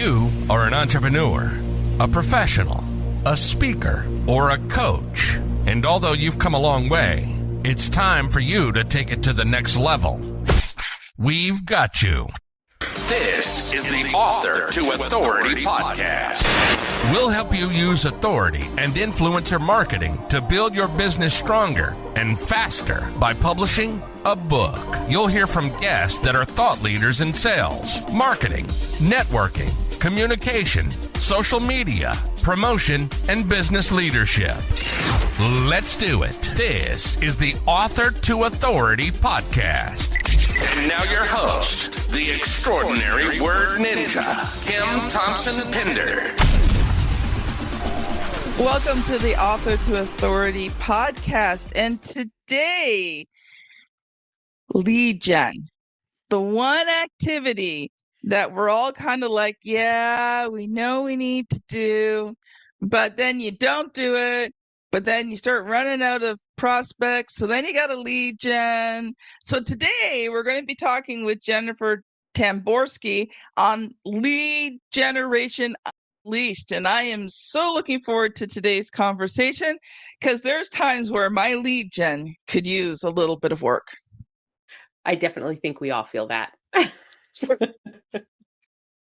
you are an entrepreneur, a professional, a speaker, or a coach, and although you've come a long way, it's time for you to take it to the next level. We've got you. This is the Author to Authority podcast. We'll help you use authority and influencer marketing to build your business stronger and faster by publishing a book. You'll hear from guests that are thought leaders in sales, marketing, networking, communication, social media, promotion, and business leadership. Let's do it. This is the Author to Authority podcast. And now your host, the extraordinary word ninja, Kim Thompson-Pinder. Welcome to the Author to Authority podcast. And today, lead gen, the one activity that we're all kind of like, yeah, we know we need to do, but then you don't do it. But then you start running out of prospects. So then you got a lead gen. So today we're going to be talking with Jennifer Tamborski on lead generation unleashed. And I am so looking forward to today's conversation because there's times where my lead gen could use a little bit of work. I definitely think we all feel that.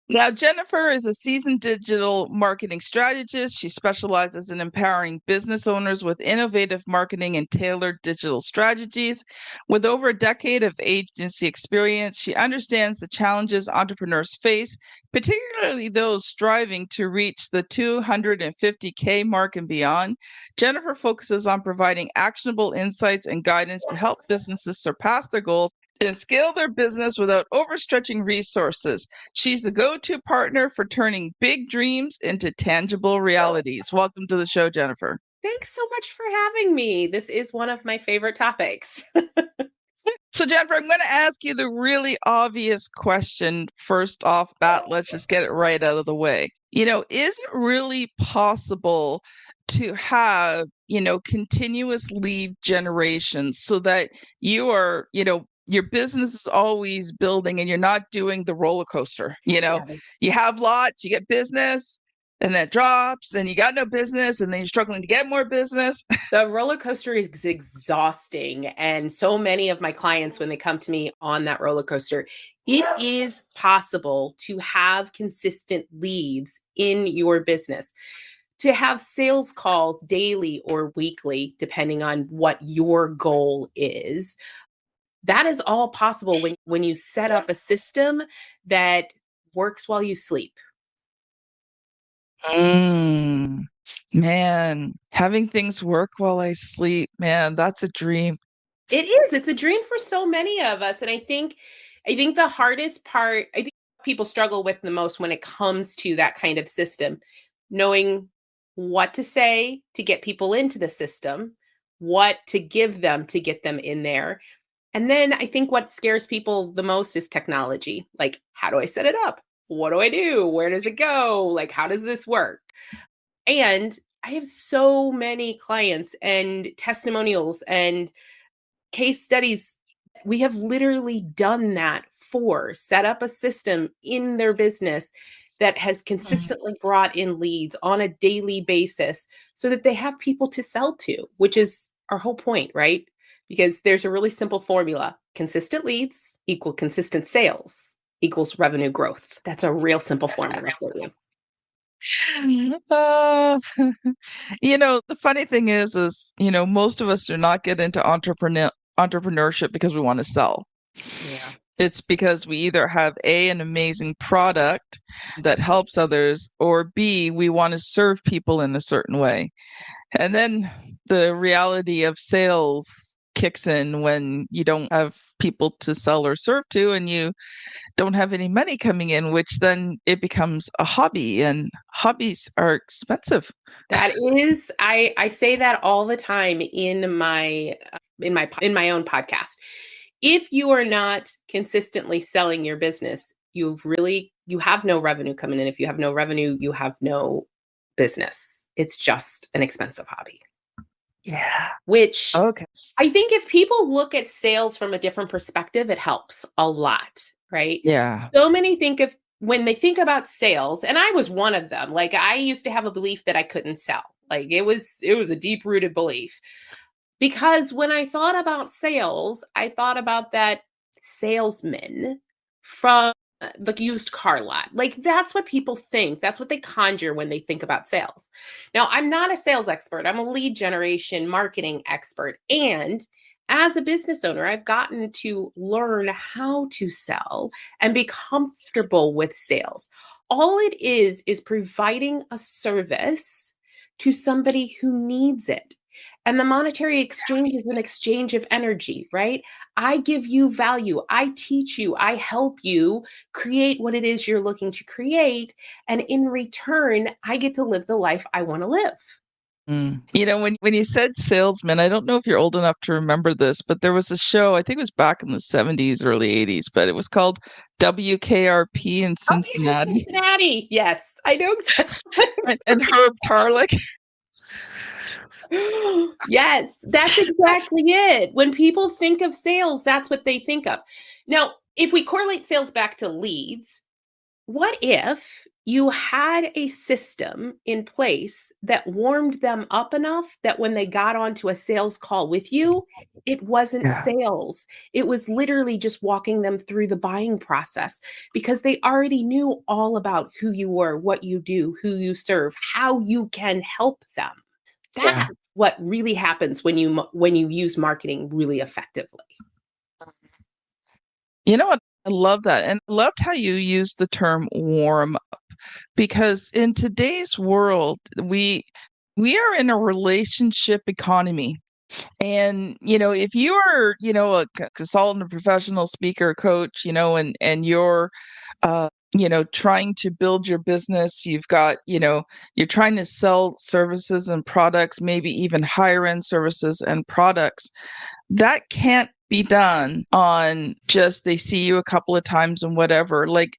Now, Jennifer is a seasoned digital marketing strategist. She specializes in empowering business owners with innovative marketing and tailored digital strategies. With over a decade of agency experience, she understands the challenges entrepreneurs face, particularly those striving to reach the 250K mark and beyond. Jennifer focuses on providing actionable insights and guidance to help businesses surpass their goals and scale their business without overstretching resources. She's the go-to partner for turning big dreams into tangible realities. Welcome to the show, Jennifer. Thanks so much for having me. This is one of my favorite topics. So, Jennifer, I'm going to ask you the really obvious question first off bat. Let's just get it right out of the way. Is it really possible to have, continuous lead generation so that you are, your business is always building and you're not doing the roller coaster? You have lots, you get business and then it drops, then you got no business and then you're struggling to get more business. The roller coaster is exhausting. And so many of my clients, when they come to me on that roller coaster, it is possible to have consistent leads in your business, to have sales calls daily or weekly, depending on what your goal is. That is all possible when you set up a system that works while you sleep. Man, having things work while I sleep, man, that's a dream. It is. It's a dream for so many of us. And I think the hardest part, I think people struggle with the most when it comes to that kind of system, knowing what to say to get people into the system, what to give them to get them in there. And then I think what scares people the most is technology. Like, how do I set it up? What do I do? Where does it go? Like, how does this work? And I have so many clients and testimonials and case studies. We have literally done that set up a system in their business that has consistently brought in leads on a daily basis so that they have people to sell to, which is our whole point, right? Because there's a really simple formula. Consistent leads equal consistent sales equals revenue growth. That's a real simple formula for you. The funny thing is, most of us do not get into entrepreneurship because we want to sell. Yeah. It's because we either have an amazing product that helps others, or B, we want to serve people in a certain way. And then the reality of sales kicks in when you don't have people to sell or serve to and you don't have any money coming in, which then it becomes a hobby, and hobbies are expensive. That is, I say that all the time in my own podcast. If you are not consistently selling your business, you have no revenue coming in. If you have no revenue, you have no business. It's just an expensive hobby. Yeah. Which Okay. I think if people look at sales from a different perspective, it helps a lot, right? Yeah. So many think of when they think about sales, and I was one of them, like I used to have a belief that I couldn't sell. Like it was a deep rooted belief. Because when I thought about sales, I thought about that salesman from the used car lot. Like that's what people think. That's what they conjure when they think about sales. Now, I'm not a sales expert. I'm a lead generation marketing expert. And as a business owner, I've gotten to learn how to sell and be comfortable with sales. All it is providing a service to somebody who needs it. And the monetary exchange is an exchange of energy, right? I give you value. I teach you. I help you create what it is you're looking to create. And in return, I get to live the life I want to live. You know, when you said salesman, I don't know if you're old enough to remember this, but there was a show, I think it was back in the 70s, early 80s, but it was called WKRP in Cincinnati. Cincinnati. Yes, I know exactly. And Herb Tarlick. Yes, that's exactly it. When people think of sales, that's what they think of. Now, if we correlate sales back to leads, what if you had a system in place that warmed them up enough that when they got onto a sales call with you, it wasn't sales. It was literally just walking them through the buying process because they already knew all about who you were, what you do, who you serve, how you can help them. That's what really happens when you use marketing really effectively. You know what? I love that. And I loved how you used the term warm up, because in today's world, we are in a relationship economy. And, you know, if you are, you know, a consultant, a professional speaker, coach, you know, and you're, you know, trying to build your business, you've got, you know, you're trying to sell services and products, maybe even higher end services and products, that can't be done on just they see you a couple of times and whatever. Like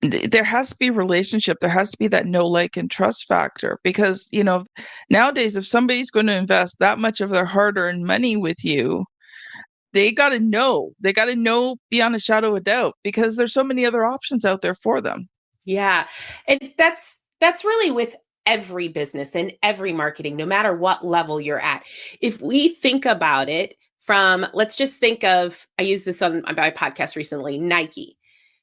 there has to be relationship. There has to be that know, like, and trust factor, because, you know, nowadays, if somebody's going to invest that much of their hard-earned money with you, they got to know beyond a shadow of doubt, because there's so many other options out there for them. Yeah. And that's really with every business and every marketing, no matter what level you're at. If we think about it from, let's just think of, I used this on my podcast recently, Nike.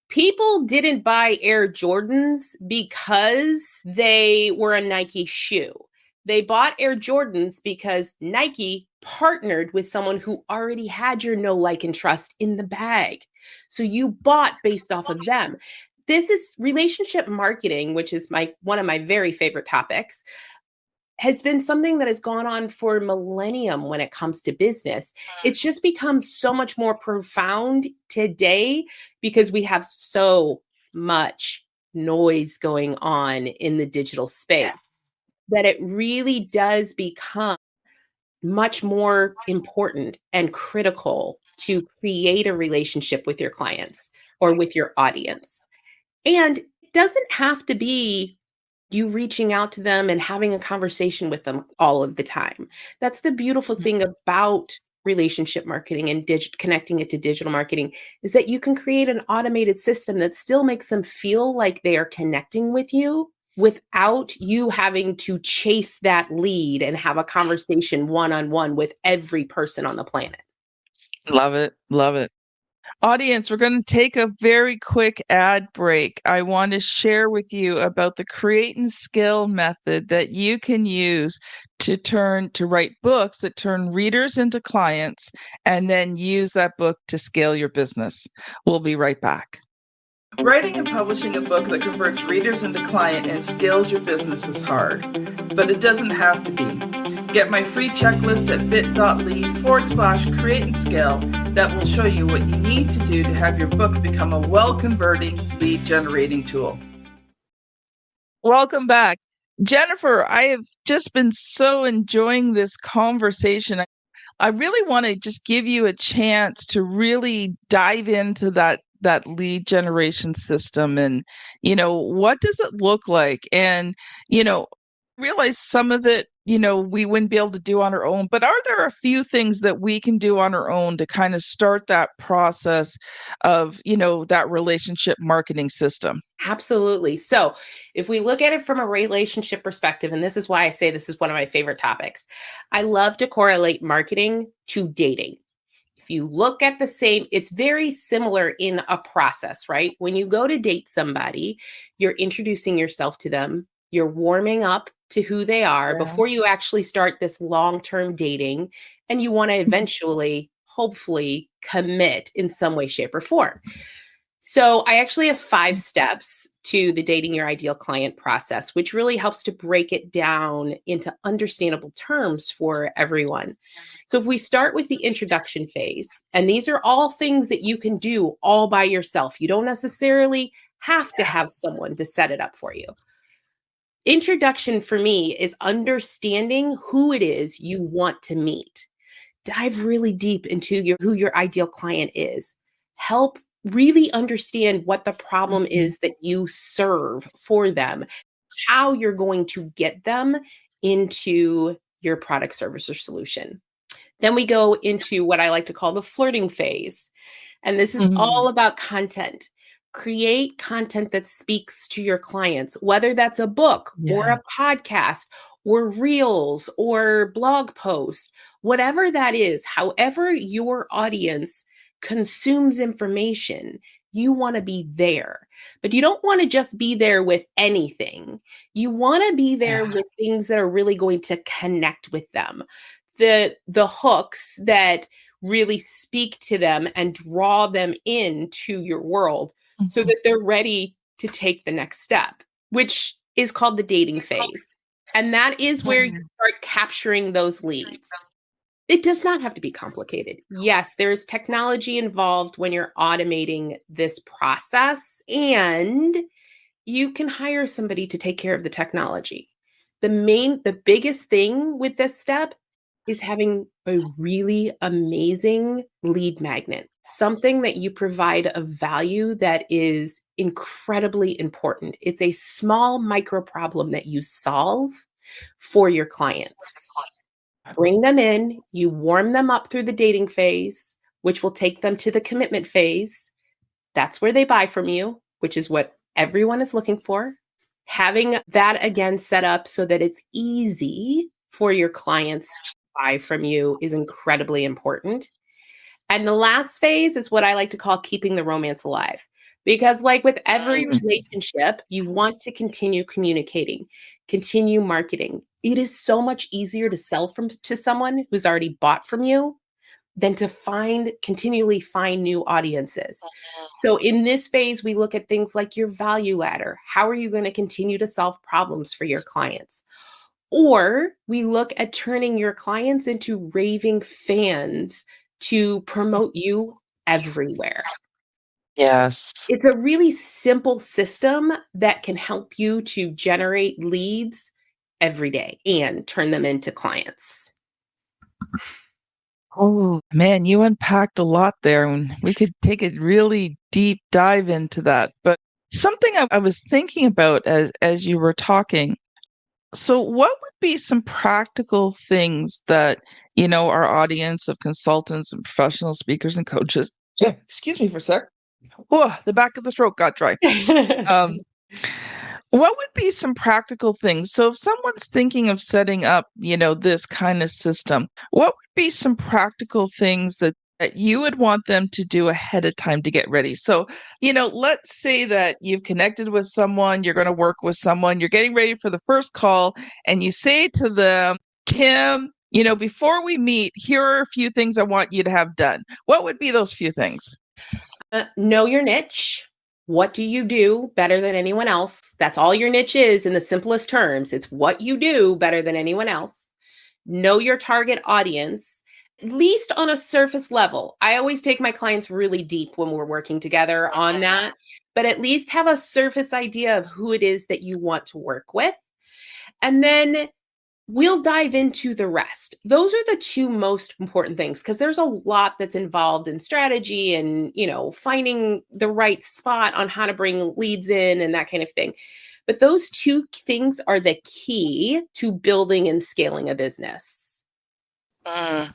People didn't buy Air Jordans because they were a Nike shoe. They bought Air Jordans because Nike partnered with someone who already had your know, like, and trust in the bag. So you bought based off of them. This is relationship marketing, which is one of my very favorite topics, has been something that has gone on for millennium when it comes to business. It's just become so much more profound today because we have so much noise going on in the digital space that it really does become much more important and critical to create a relationship with your clients or with your audience. And it doesn't have to be you reaching out to them and having a conversation with them all of the time. That's the beautiful thing about relationship marketing and connecting it to digital marketing, is that you can create an automated system that still makes them feel like they are connecting with you without you having to chase that lead and have a conversation one-on-one with every person on the planet. Love it. Love it. Audience, we're going to take a very quick ad break. I want to share with you about the create and scale method that you can use to write books that turn readers into clients, and then use that book to scale your business. We'll be right back. Writing and publishing a book that converts readers into client and scales your business is hard, but it doesn't have to be. Get my free checklist at bit.ly/create and scale that will show you what you need to do to have your book become a well-converting lead generating tool. Welcome back. Jennifer, I have just been so enjoying this conversation. I really want to just give you a chance to really dive into that lead generation system, and, you know, what does it look like? And, you know, realize some of it we wouldn't be able to do on our own. But are there a few things that we can do on our own to kind of start that process of, that relationship marketing system? Absolutely. So if we look at it from a relationship perspective, and this is why I say this is one of my favorite topics, I love to correlate marketing to dating. If you look at the same, it's very similar in a process, right? When you go to date somebody, you're introducing yourself to them, you're warming up to who they are before you actually start this long-term dating, and you want to eventually, hopefully, commit in some way, shape, or form. So I actually have 5 steps to the dating your ideal client process, which really helps to break it down into understandable terms for everyone. So if we start with the introduction phase, and these are all things that you can do all by yourself, you don't necessarily have to have someone to set it up for you. Introduction for me is understanding who it is you want to meet. Dive really deep into who your ideal client is. Help really understand what the problem is that you serve for them, how you're going to get them into your product, service, or solution. Then we go into what I like to call the flirting phase. And this is all about content. Create content that speaks to your clients, whether that's a book or a podcast or reels or blog posts, whatever that is, however your audience consumes information, you want to be there. But you don't want to just be there with anything. You want to be there with things that are really going to connect with them. The hooks that really speak to them and draw them into your world so that they're ready to take the next step, which is called the dating phase. And that is where you start capturing those leads. It does not have to be complicated. Yes, there's technology involved when you're automating this process, and you can hire somebody to take care of the technology. The biggest thing with this step is having a really amazing lead magnet, something that you provide of value that is incredibly important. It's a small micro problem that you solve for your clients. Bring them in, you warm them up through the dating phase, which will take them to the commitment phase. That's where they buy from you, which is what everyone is looking for. Having that again set up so that it's easy for your clients to buy from you is incredibly important. And the last phase is what I like to call keeping the romance alive. Because like with every relationship, you want to continue communicating, continue marketing. It is so much easier to sell to someone who's already bought from you than to continually find new audiences. So in this phase, we look at things like your value ladder. How are you going to continue to solve problems for your clients? Or we look at turning your clients into raving fans to promote you everywhere. Yes. It's a really simple system that can help you to generate leads every day and turn them into clients. Oh, man, you unpacked a lot there, and we could take a really deep dive into that. But something I was thinking about as you were talking. So, what would be some practical things that, our audience of consultants and professional speakers and coaches, excuse me for a sec. Oh, the back of the throat got dry. What would be some practical things? So if someone's thinking of setting up, this kind of system, what would be some practical things that you would want them to do ahead of time to get ready? So, let's say that you've connected with someone, you're going to work with someone, you're getting ready for the first call, and you say to them, Tim, before we meet, here are a few things I want you to have done. What would be those few things? Know your niche. What do you do better than anyone else? That's all your niche is in the simplest terms. It's what you do better than anyone else. Know your target audience, at least on a surface level. I always take my clients really deep when we're working together on that, but at least have a surface idea of who it is that you want to work with. And then we'll dive into the rest. Those are the 2 most important things because there's a lot that's involved in strategy and, finding the right spot on how to bring leads in and that kind of thing. But those two things are the key to building and scaling a business. Yeah,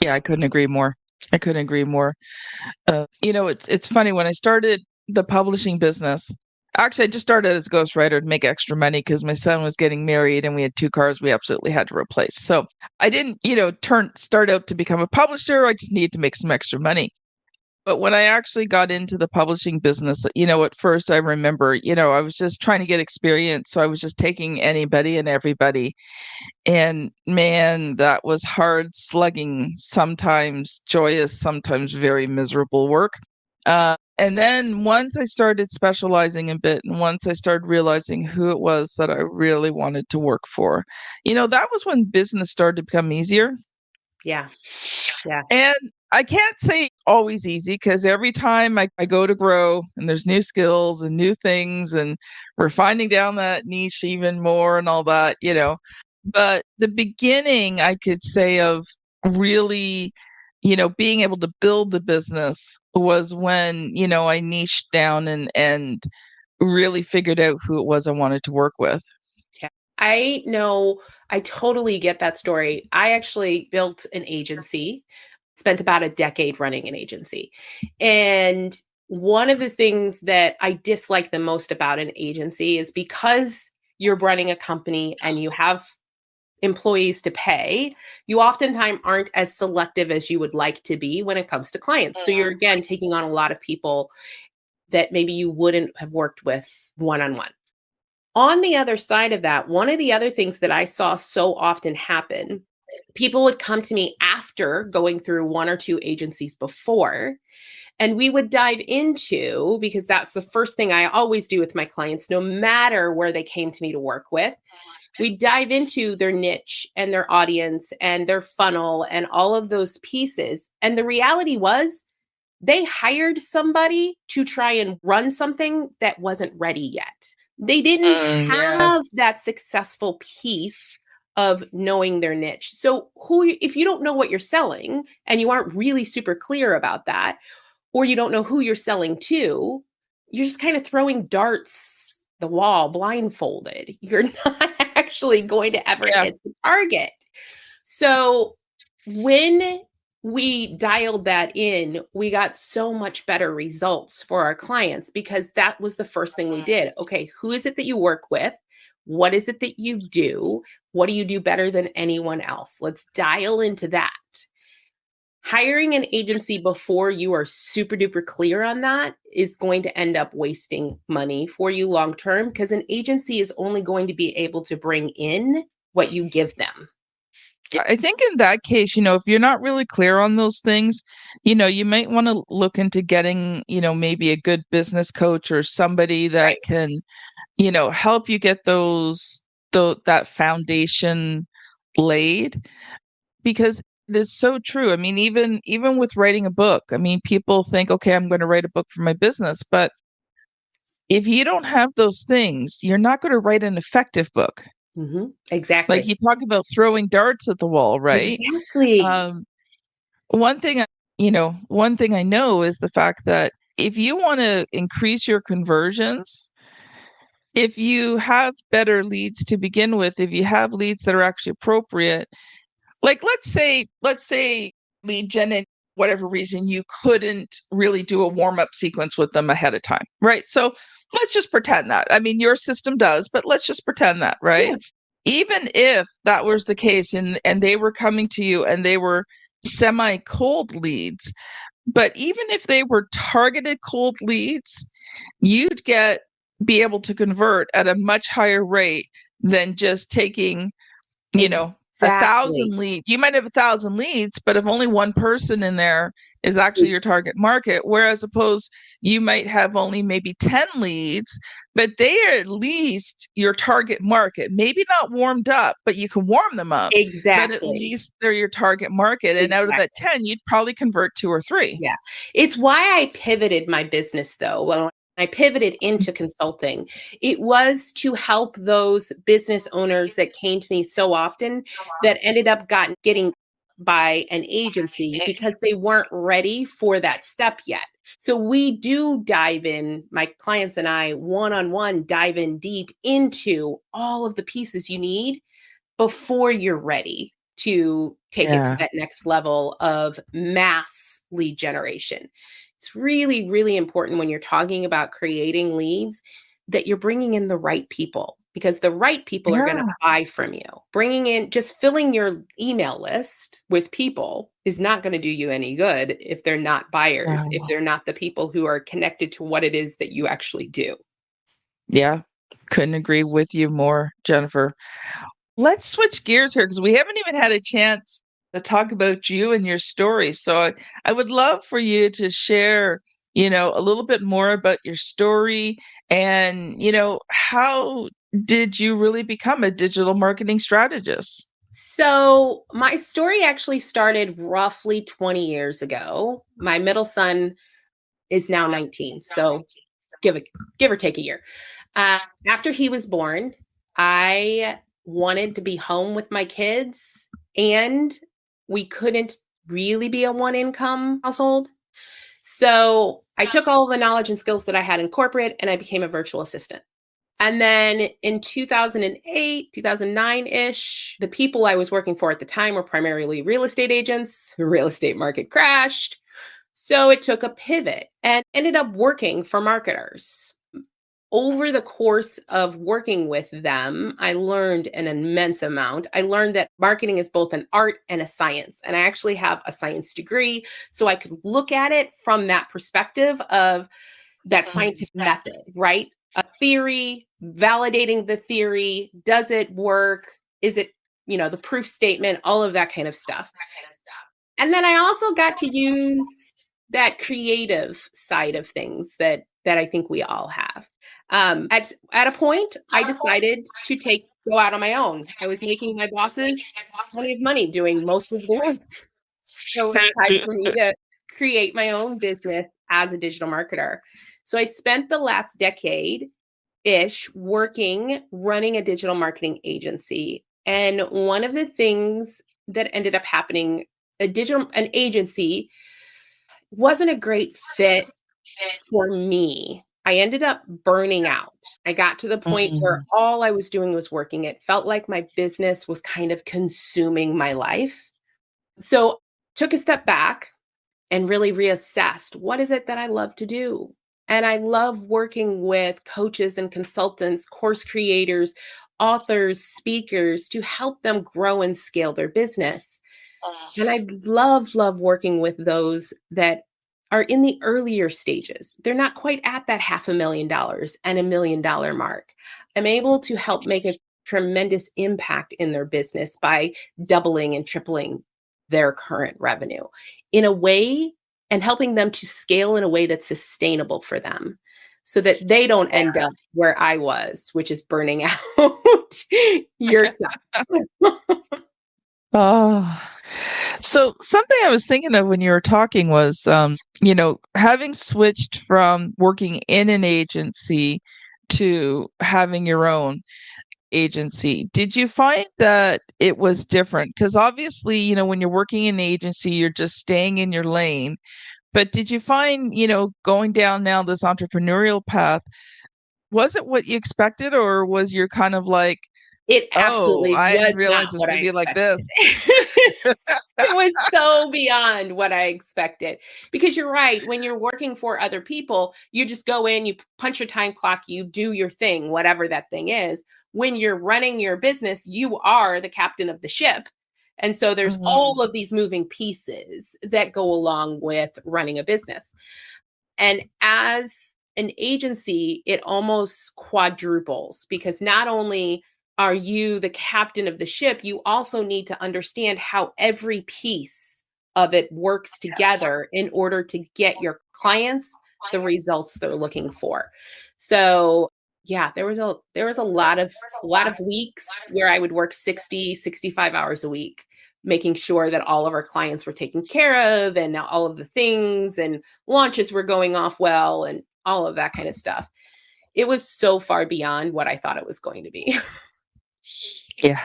I couldn't agree more. I couldn't agree more. It's funny when I started the publishing business. Actually, I just started as a ghostwriter to make extra money because my son was getting married and we had two cars we absolutely had to replace. So I didn't, start out to become a publisher. I just needed to make some extra money. But when I actually got into the publishing business, at first I remember, I was just trying to get experience. So I was just taking anybody and everybody. And man, that was hard slugging, sometimes joyous, sometimes very miserable work. And then once I started specializing a bit and once I started realizing who it was that I really wanted to work for, that was when business started to become easier. Yeah. Yeah. And I can't say always easy because every time I go to grow and there's new skills and new things and we're finding down that niche even more and all that, But the beginning, I could say, of really, being able to build the business was when, I niched down and really figured out who it was I wanted to work with. Yeah. I know, I totally get that story. I actually built an agency, spent about a decade running an agency. And one of the things that I dislike the most about an agency is because you're running a company and you have employees to pay, you oftentimes aren't as selective as you would like to be when it comes to clients. So you're, again, taking on a lot of people that maybe you wouldn't have worked with one-on-one. On the other side of that, one of the other things that I saw so often happen, people would come to me after going through one or two agencies before, and we would dive into, because that's the first thing I always do with my clients, no matter where they came to me to work with, we dive into their niche and their audience and their funnel and all of those pieces. And the reality was they hired somebody to try and run something that wasn't ready yet. They didn't have that successful piece of knowing their niche. So if you don't know what you're selling and you aren't really super clear about that, or you don't know who you're selling to, you're just kind of throwing darts the wall blindfolded. You're not actually going to ever hit the target. So when we dialed that in, we got so much better results for our clients because that was the first thing we did. Okay, who is it that you work with? What is it that you do? What do you do better than anyone else? Let's dial into that. Hiring an agency before you are super duper clear on that is going to end up wasting money for you long term because an agency is only going to be able to bring in what you give them. I think in that case, if you're not really clear on those things, you might want to look into getting, maybe a good business coach or somebody that can, help you get that foundation laid, because it is so true. I mean, even with writing a book, I mean, people think, okay, I'm going to write a book for my business, but if you don't have those things, you're not going to write an effective book. Mm-hmm. Exactly. Like you talk about throwing darts at the wall, right? Exactly. One thing I know is the fact that if you want to increase your conversions, if you have better leads to begin with, if you have leads that are actually appropriate, like let's say lead gen, and whatever reason you couldn't really do a warm-up sequence with them ahead of time, right? So let's just pretend that. I mean, your system does, but let's just pretend that, right? Yeah. Even if that was the case and they were coming to you and they were semi-cold leads, but even if they were targeted cold leads, you'd be able to convert at a much higher rate than just taking, Exactly. 1,000 leads. You might have 1,000 leads, but if only one person in there is actually your target market, whereas opposed you might have only maybe 10 leads, but they are at least your target market. Maybe not warmed up, but you can warm them up. Exactly. But at least they're your target market. And out of that 10, you'd probably convert 2 or 3. Yeah. It's why I pivoted my business though. When I pivoted into consulting, it was to help those business owners that came to me so often that ended up getting by an agency because they weren't ready for that step yet. So we do dive in, my clients and I, one-on-one, dive in deep into all of the pieces you need before you're ready to take it to that next level of mass lead generation. It's really, really important when you're talking about creating leads that you're bringing in the right people, because the right people are going to buy from you. Bringing in, just filling your email list with people is not going to do you any good if they're not buyers, if they're not the people who are connected to what it is that you actually do. Yeah, couldn't agree with you more, Jennifer. Let's switch gears here because we haven't even had a chance to talk about you and your story. So I would love for you to share, a little bit more about your story and, how did you really become a digital marketing strategist? So my story actually started roughly 20 years ago. My middle son is now 19, so give or take a year. After he was born, I wanted to be home with my kids, and we couldn't really be a one-income household. So I took all the knowledge and skills that I had in corporate, and I became a virtual assistant. And then in 2008, 2009-ish, the people I was working for at the time were primarily real estate agents. The real estate market crashed. So it took a pivot and ended up working for marketers. Over the course of working with them, I learned an immense amount. I learned that marketing is both an art and a science. And I actually have a science degree, so I could look at it from that perspective of that scientific method, right? A theory, validating the theory. Does it work? Is it, the proof statement, all of that kind of stuff. And then I also got to use that creative side of things that I think we all have. At a point, I decided to go out on my own. I was making my bosses plenty of money doing most of the work. So it was time for me to create my own business as a digital marketer. So I spent the last decade-ish running a digital marketing agency. And one of the things that ended up happening, an agency wasn't a great fit for me. I ended up burning out. I got to the point where all I was doing was working. It felt like my business was kind of consuming my life. So took a step back and really reassessed, what is it that I love to do? And I love working with coaches and consultants, course creators, authors, speakers to help them grow and scale their business. And I love working with those that are in the earlier stages. They're not quite at that $500,000 and $1 million mark. I'm able to help make a tremendous impact in their business by doubling and tripling their current revenue in a way, and helping them to scale in a way that's sustainable for them, so that they don't end up where I was, which is burning out yourself. Oh, so something I was thinking of when you were talking was, having switched from working in an agency to having your own agency, did you find that it was different? Because obviously, when you're working in an agency, you're just staying in your lane. But did you find, going down now this entrepreneurial path, was it what you expected, or was you kind of like, it absolutely I didn't was realize not it was what going I to be like expected. this? It was so beyond what I expected. Because you're right, when you're working for other people, you just go in, you punch your time clock, you do your thing, whatever that thing is. When you're running your business, you are the captain of the ship. And so there's all of these moving pieces that go along with running a business. And as an agency, it almost quadruples, because not only are you the captain of the ship, you also need to understand how every piece of it works together in order to get your clients the results they're looking for. So yeah, there was a lot of weeks where I would work 60, 65 hours a week, making sure that all of our clients were taken care of and all of the things and launches were going off well and all of that kind of stuff. It was so far beyond what I thought it was going to be. Yeah,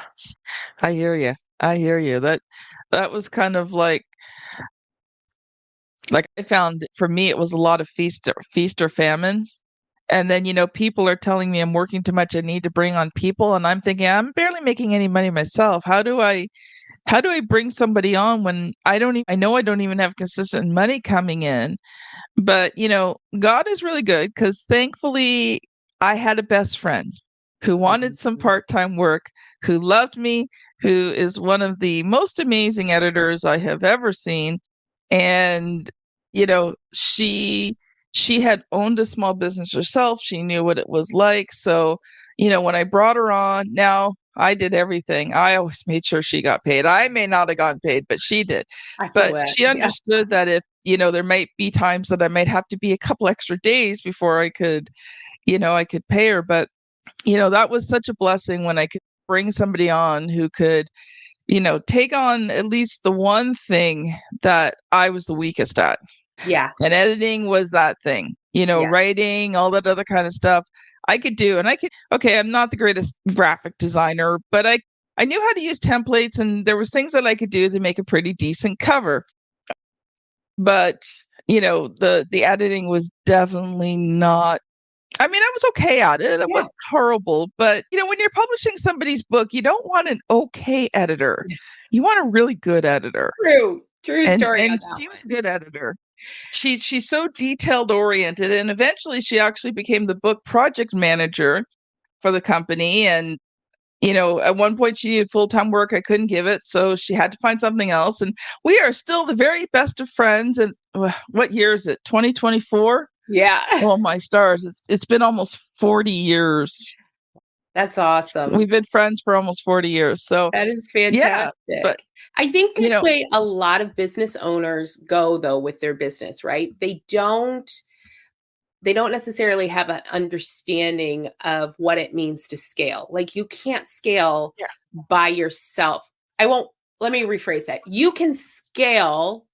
I hear you. I hear you. That was kind of like I found for me it was a lot of feast or famine. And then, people are telling me I'm working too much. I need to bring on people. And I'm thinking, I'm barely making any money myself. How do I bring somebody on when I know I don't even have consistent money coming in? But, God is really good because thankfully I had a best friend who wanted some part-time work, who loved me, who is one of the most amazing editors I have ever seen. And, she had owned a small business herself. She knew what it was like. So, when I brought her on, now I did everything. I always made sure she got paid. I may not have gotten paid, but she did. I feel But that. she Yeah. understood that if, there might be times that I might have to be a couple extra days before I could pay her. But, that was such a blessing when I could bring somebody on who could, take on at least the one thing that I was the weakest at. Yeah. And editing was that thing, Yeah. writing, all that other kind of stuff I could do. And okay, I'm not the greatest graphic designer, but I knew how to use templates and there was things that I could do to make a pretty decent cover. But, the editing was definitely not, I mean, I was okay at it. It Yeah. wasn't horrible, but when you're publishing somebody's book, you don't want an okay editor. You want a really good editor. True And story on that she was a one. good editor. She's so detailed oriented, and eventually she actually became the book project manager for the company. And at one point she needed full-time work. I couldn't give it, so she had to find something else. And we are still the very best of friends. And what year is it? 2024? Yeah. Oh my stars! It's been almost 40 years. That's awesome. We've been friends for almost 40 years. So That is yeah, fantastic. but I think that's the way a lot of business owners go though with their business, right? They don't necessarily have an understanding of what it means to scale. Like you can't scale by yourself. Let me rephrase that. You can scale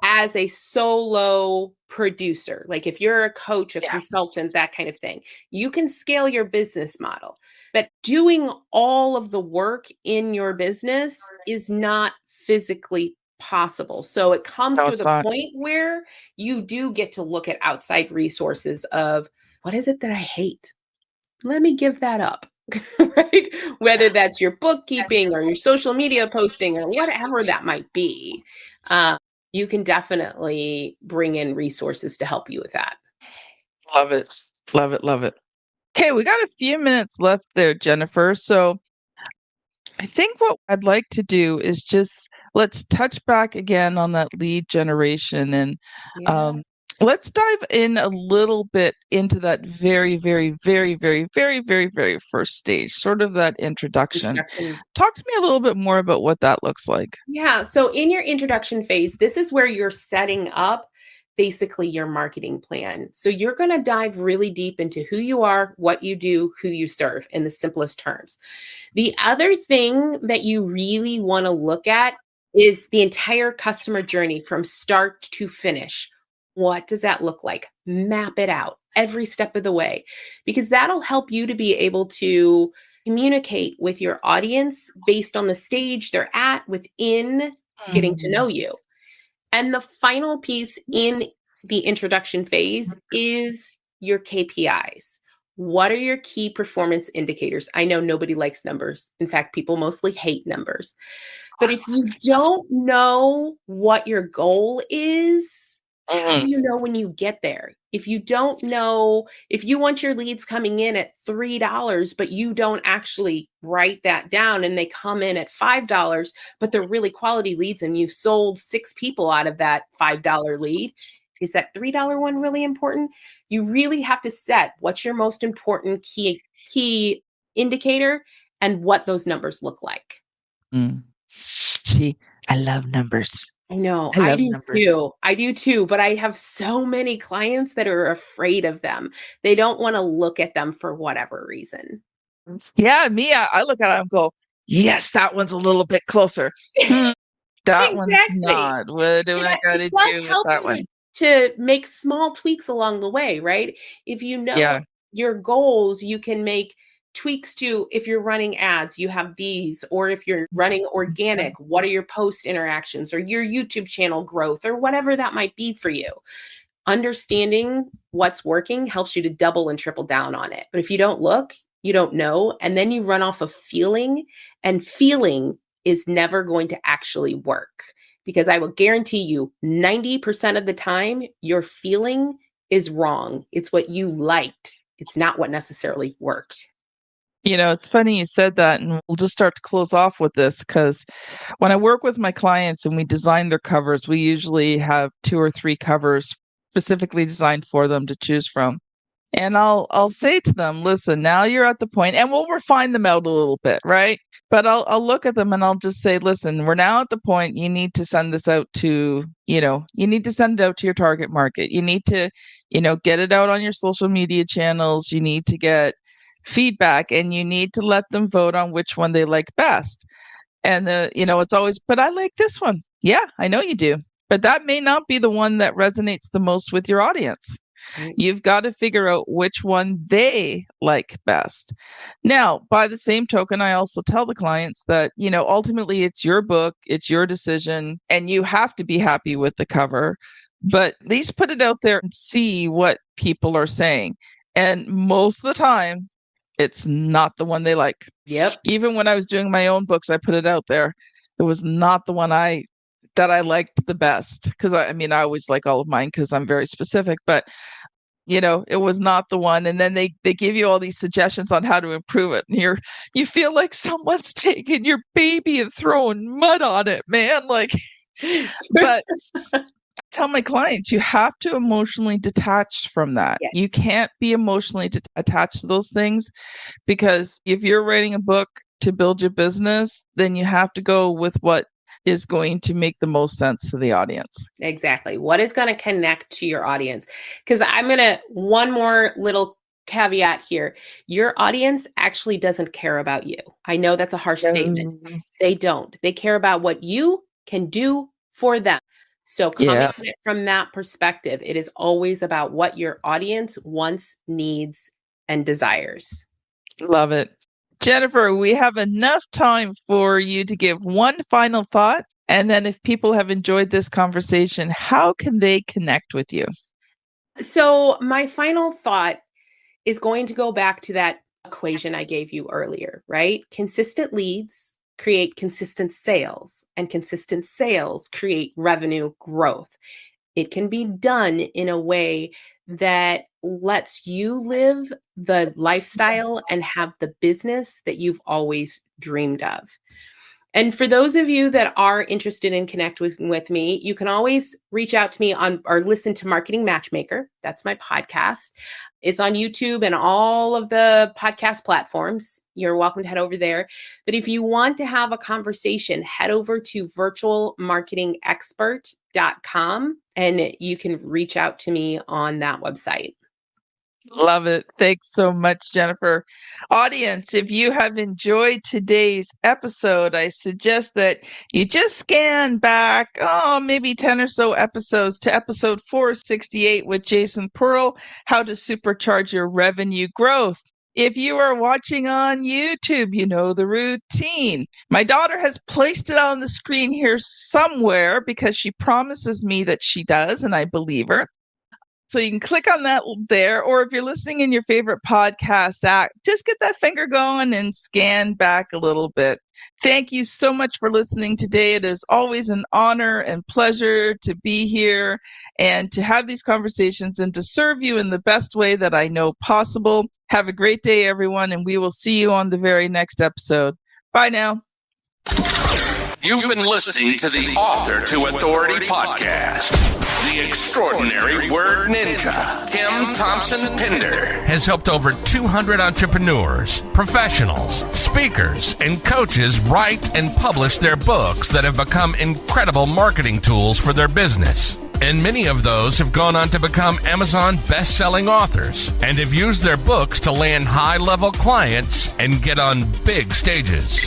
as a solo producer. Like if you're a coach, a consultant, that kind of thing, you can scale your business model. But doing all of the work in your business is not physically possible. So it comes to the point where you do get to look at outside resources of what is it that I hate? Let me give that up. Right? Whether that's your bookkeeping or your social media posting or whatever that might be, you can definitely bring in resources to help you with that. Love it. Love it. Love it. Okay, we got a few minutes left there, Jennifer. So I think what I'd like to do is just let's touch back again on that lead generation and let's dive in a little bit into that very, very, very, very, very, very, very first stage, sort of that introduction. Talk to me a little bit more about what that looks like. Yeah. So in your introduction phase, this is where you're setting up basically your marketing plan. So you're going to dive really deep into who you are, what you do, who you serve in the simplest terms. The other thing that you really want to look at is the entire customer journey from start to finish. What does that look like? Map it out every step of the way, because that'll help you to be able to communicate with your audience based on the stage they're at within getting to know you. And the final piece in the introduction phase is your KPIs. What are your key performance indicators? I know nobody likes numbers. In fact, people mostly hate numbers. But if you don't know what your goal is, how do you know when you get there? If you don't know, if you want your leads coming in at $3, but you don't actually write that down and they come in at $5, but they're really quality leads and you've sold 6 people out of that $5 lead, is that $3 one really important? You really have to set what's your most important key indicator and what those numbers look like. See, I love numbers. I know. I do too. I do too. But I have so many clients that are afraid of them. They don't want to look at them for whatever reason. Yeah, me, I look at it and go, yes, that one's a little bit closer. That one's not. What do I got to do with that one? To make small tweaks along the way, right? If you know your goals, you can make tweaks to if you're running ads, you have these, or if you're running organic, what are your post interactions or your YouTube channel growth or whatever that might be for you. Understanding what's working helps you to double and triple down on it. But if you don't look, you don't know. And then you run off of feeling, and feeling is never going to actually work, because I will guarantee you 90% of the time, your feeling is wrong. It's what you liked. It's not what necessarily worked. It's funny you said that, and we'll just start to close off with this, because when I work with my clients and we design their covers, we usually have 2 or 3 covers specifically designed for them to choose from. And I'll say to them, listen, now you're at the point, and we'll refine them out a little bit, right? But I'll look at them and I'll just say, listen, we're now at the point you need to send this out to, you need to send it out to your target market. You need to, get it out on your social media channels. You need to get feedback, and you need to let them vote on which one they like best. And it's always, but I like this one. Yeah, I know you do. But that may not be the one that resonates the most with your audience. Right. You've got to figure out which one they like best. Now, by the same token, I also tell the clients that, ultimately it's your book, it's your decision, and you have to be happy with the cover, but at least put it out there and see what people are saying. And most of the time, it's not the one they like. Yep. Even when I was doing my own books, I put it out there. It was not the one that I liked the best, because I always like all of mine because I'm very specific, but it was not the one. And then they give you all these suggestions on how to improve it, and you feel like someone's taking your baby and throwing mud on it, man. But I tell my clients, you have to emotionally detach from that. Yes. You can't be emotionally attached to those things, because if you're writing a book to build your business, then you have to go with what is going to make the most sense to the audience. Exactly. What is going to connect to your audience? Because one more little caveat here. Your audience actually doesn't care about you. I know that's a harsh statement. They don't. They care about what you can do for them. So coming at it from that perspective, it is always about what your audience wants, needs, and desires. Love it. Jennifer, we have enough time for you to give one final thought. And then if people have enjoyed this conversation, how can they connect with you? So my final thought is going to go back to that equation I gave you earlier, right? Consistent leads create consistent sales, and consistent sales create revenue growth. It can be done in a way that lets you live the lifestyle and have the business that you've always dreamed of. And for those of you that are interested in connecting with me, you can always reach out to me or listen to Marketing Matchmaker. That's my podcast. It's on YouTube and all of the podcast platforms. You're welcome to head over there. But if you want to have a conversation, head over to virtualmarketingexpert.com and you can reach out to me on that website. Love it. Thanks so much, Jennifer. Audience, if you have enjoyed today's episode, I suggest that you just scan back, maybe 10 or so episodes to episode 468 with Jason Pearl, How to Supercharge Your Revenue Growth. If you are watching on YouTube, you know the routine. My daughter has placed it on the screen here somewhere because she promises me that she does, and I believe her. So you can click on that there, or if you're listening in your favorite podcast app, just get that finger going and scan back a little bit. Thank you so much for listening today. It is always an honor and pleasure to be here and to have these conversations and to serve you in the best way that I know possible. Have a great day, everyone, and we will see you on the very next episode. Bye now. You've been listening to the Author to Authority podcast. The extraordinary word ninja, Kim Thompson Pinder, has helped over 200 entrepreneurs, professionals, speakers, and coaches write and publish their books that have become incredible marketing tools for their business. And many of those have gone on to become Amazon best-selling authors and have used their books to land high-level clients and get on big stages.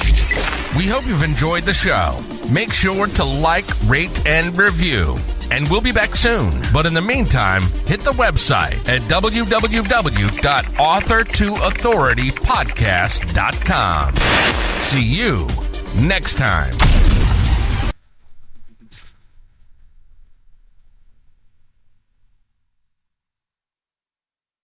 We hope you've enjoyed the show. Make sure to like, rate, and review. And we'll be back soon. But in the meantime, hit the website at www.author2authoritypodcast.com. See you next time.